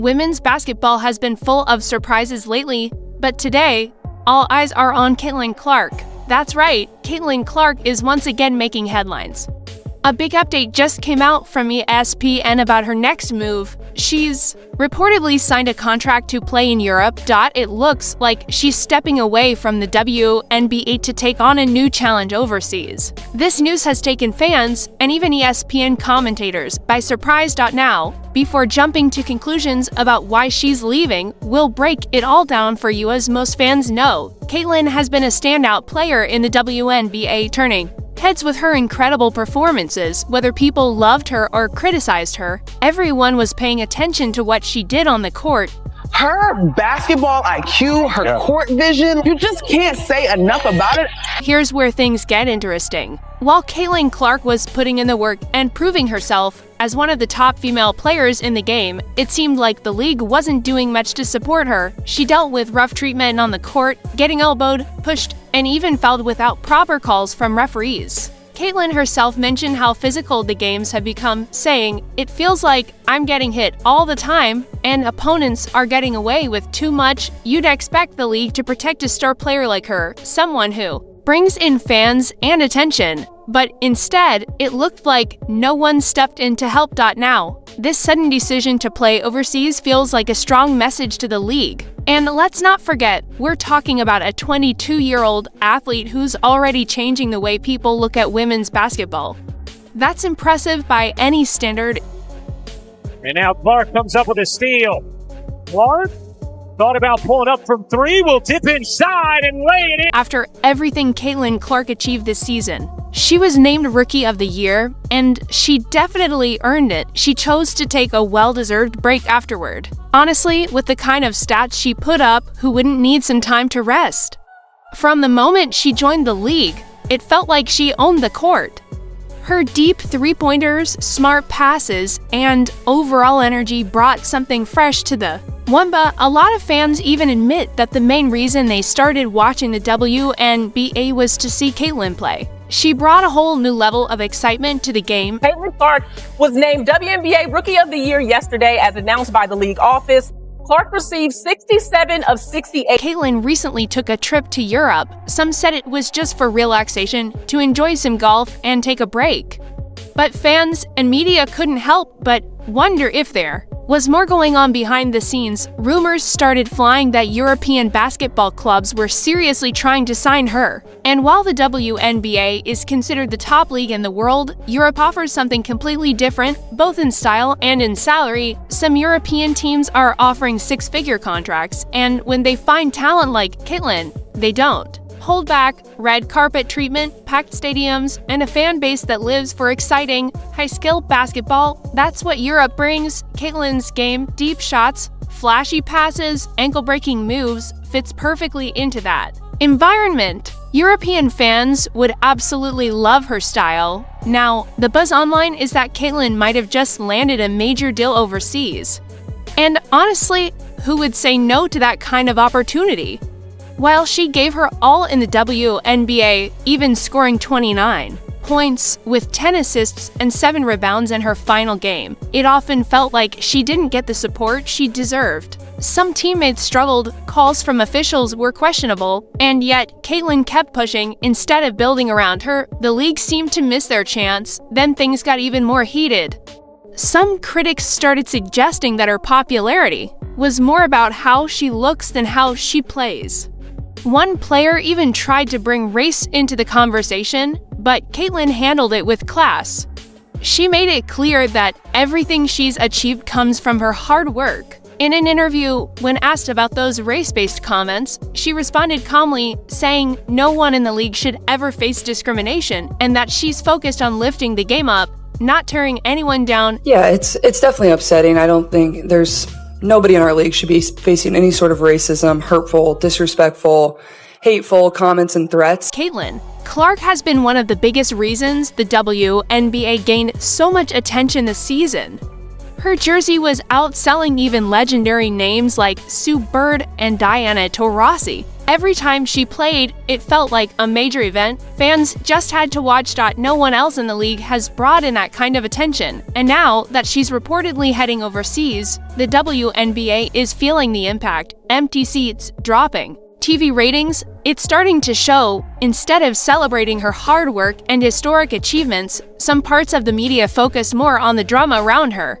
Women's basketball has been full of surprises lately, but today, all eyes are on Caitlin Clark. That's right, Caitlin Clark is once again making headlines. A big update just came out from ESPN about her next move. She's reportedly signed a contract to play in Europe. It looks like she's stepping away from the WNBA to take on a new challenge overseas. This news has taken fans and even ESPN commentators by surprise. Now, before jumping to conclusions about why she's leaving, we'll break it all down for you. As most fans know, Caitlin has been a standout player in the WNBA, turning heads with her incredible performances. Whether people loved her or criticized her, everyone was paying attention to what she did on the court. Her basketball IQ, her court vision, you just can't say enough about it. Here's where things get interesting. While Caitlin Clark was putting in the work and proving herself as one of the top female players in the game, it seemed like the league wasn't doing much to support her. She dealt with rough treatment on the court, getting elbowed, pushed, and even fouled without proper calls from referees. Caitlin herself mentioned how physical the games have become, saying, "It feels like I'm getting hit all the time, and opponents are getting away with too much. You'd expect the league to protect a star player like her, someone who brings in fans and attention. But instead, it looked like no one stepped in to help. Now, this sudden decision to play overseas feels like a strong message to the league. And let's not forget, we're talking about a 22-year-old athlete who's already changing the way people look at women's basketball. That's impressive by any standard." And now Clark comes up with a steal. Clark thought about pulling up from three, will dip inside and lay it in. After everything Caitlin Clark achieved this season, she was named Rookie of the Year, and she definitely earned it. She chose to take a well-deserved break afterward. Honestly, with the kind of stats she put up, who wouldn't need some time to rest? From the moment she joined the league, it felt like she owned the court. Her deep three-pointers, smart passes, and overall energy brought something fresh to the WNBA. A lot of fans even admit that the main reason they started watching the WNBA was to see Caitlin play. She brought a whole new level of excitement to the game. Caitlin Clark was named WNBA Rookie of the Year yesterday as announced by the league office. Clark received 67 of 68. Caitlin recently took a trip to Europe. Some said it was just for relaxation, to enjoy some golf and take a break. But fans and media couldn't help but wonder if there was more going on behind the scenes. Rumors started flying that European basketball clubs were seriously trying to sign her. And while the WNBA is considered the top league in the world, Europe offers something completely different, both in style and in salary. Some European teams are offering six-figure contracts, and when they find talent like Caitlin, they don't hold back. Red carpet treatment, packed stadiums, and a fan base that lives for exciting, high-skill basketball. That's what Europe brings. Caitlin's game, deep shots, flashy passes, ankle-breaking moves, fits perfectly into that environment. European fans would absolutely love her style. Now, the buzz online is that Caitlin might have just landed a major deal overseas. And honestly, who would say no to that kind of opportunity? While she gave her all in the WNBA, even scoring 29 points with 10 assists and 7 rebounds in her final game, it often felt like she didn't get the support she deserved. Some teammates struggled, calls from officials were questionable, and yet Caitlin kept pushing. Instead of building around her, the league seemed to miss their chance. Then things got even more heated. Some critics started suggesting that her popularity was more about how she looks than how she plays. One player even tried to bring race into the conversation, but Caitlin handled it with class. She made it clear that everything she's achieved comes from her hard work. In an interview, when asked about those race-based comments, she responded calmly, saying no one in the league should ever face discrimination and that she's focused on lifting the game up, not tearing anyone down. Yeah, it's definitely upsetting. I don't think nobody in our league should be facing any sort of racism, hurtful, disrespectful, hateful comments and threats. Caitlin Clark has been one of the biggest reasons the WNBA gained so much attention this season. Her jersey was outselling even legendary names like Sue Bird and Diana Taurasi. Every time she played, it felt like a major event. Fans just had to watch. No one else in the league has brought in that kind of attention. And now that she's reportedly heading overseas, the WNBA is feeling the impact. Empty seats dropping. TV ratings, it's starting to show. Instead of celebrating her hard work and historic achievements, some parts of the media focus more on the drama around her.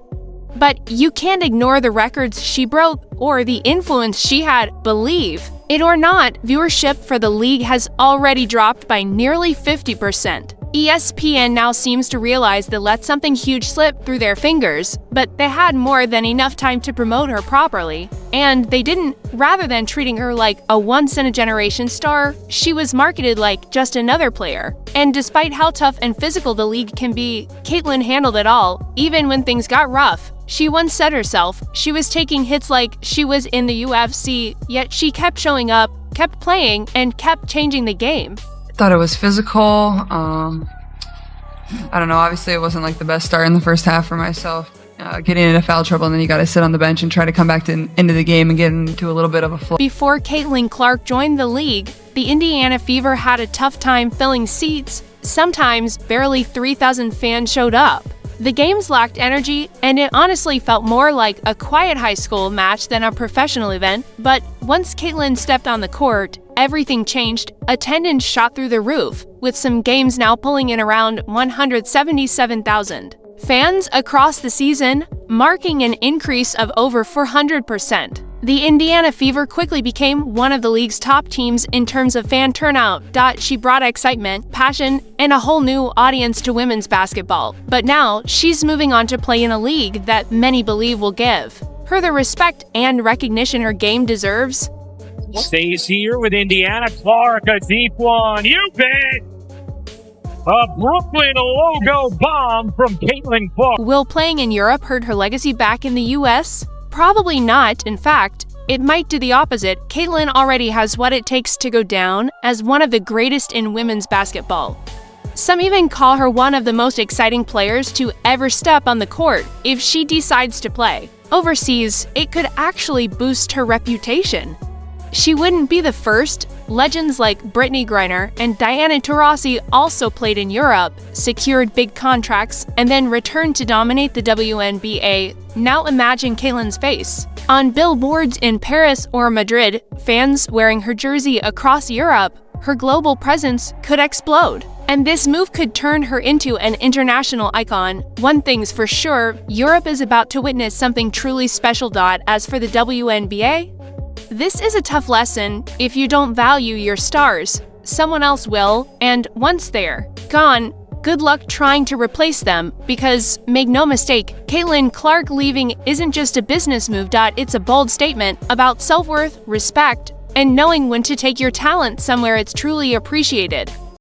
But you can't ignore the records she broke or the influence she had. Believe it or not, viewership for the league has already dropped by nearly 50%. ESPN now seems to realize they let something huge slip through their fingers, but they had more than enough time to promote her properly. And they didn't. Rather than treating her like a once-in-a-generation star, she was marketed like just another player. And despite how tough and physical the league can be, Caitlin handled it all, even when things got rough. She once said herself she was taking hits like she was in the UFC, yet she kept showing up, kept playing, and kept changing the game. Thought it was physical. I don't know. Obviously, it wasn't like the best start in the first half for myself. Getting into foul trouble, and then you got to sit on the bench and try to come back into the game and get into a little bit of a flow. Before Caitlin Clark joined the league, the Indiana Fever had a tough time filling seats. Sometimes barely 3,000 fans showed up. The games lacked energy, and it honestly felt more like a quiet high school match than a professional event. But once Caitlin stepped on the court, everything changed. Attendance shot through the roof, with some games now pulling in around 177,000. Fans across the season, marking an increase of over 400%. The Indiana Fever quickly became one of the league's top teams in terms of fan turnout. She brought excitement, passion, and a whole new audience to women's basketball. But now, she's moving on to play in a league that many believe will give her the respect and recognition her game deserves. Stays here with Indiana. Clark, a deep one. You bet! A Brooklyn logo bomb from Caitlin Clark. Will playing in Europe hurt her legacy back in the U.S.? Probably not. In fact, it might do the opposite. Caitlin already has what it takes to go down as one of the greatest in women's basketball. Some even call her one of the most exciting players to ever step on the court if she decides to play. Overseas, it could actually boost her reputation. She wouldn't be the first. Legends like Brittany Griner and Diana Taurasi also played in Europe, secured big contracts, and then returned to dominate the WNBA. Now imagine Caitlin's face on billboards in Paris or Madrid, fans wearing her jersey across Europe. Her global presence could explode. And this move could turn her into an international icon. One thing's for sure, Europe is about to witness something truly special. As for the WNBA, this is a tough lesson. If you don't value your stars, someone else will, and once they're gone, good luck trying to replace them, because, make no mistake, Caitlin Clark leaving isn't just a business move. It's a bold statement about self-worth, respect, and knowing when to take your talent somewhere it's truly appreciated.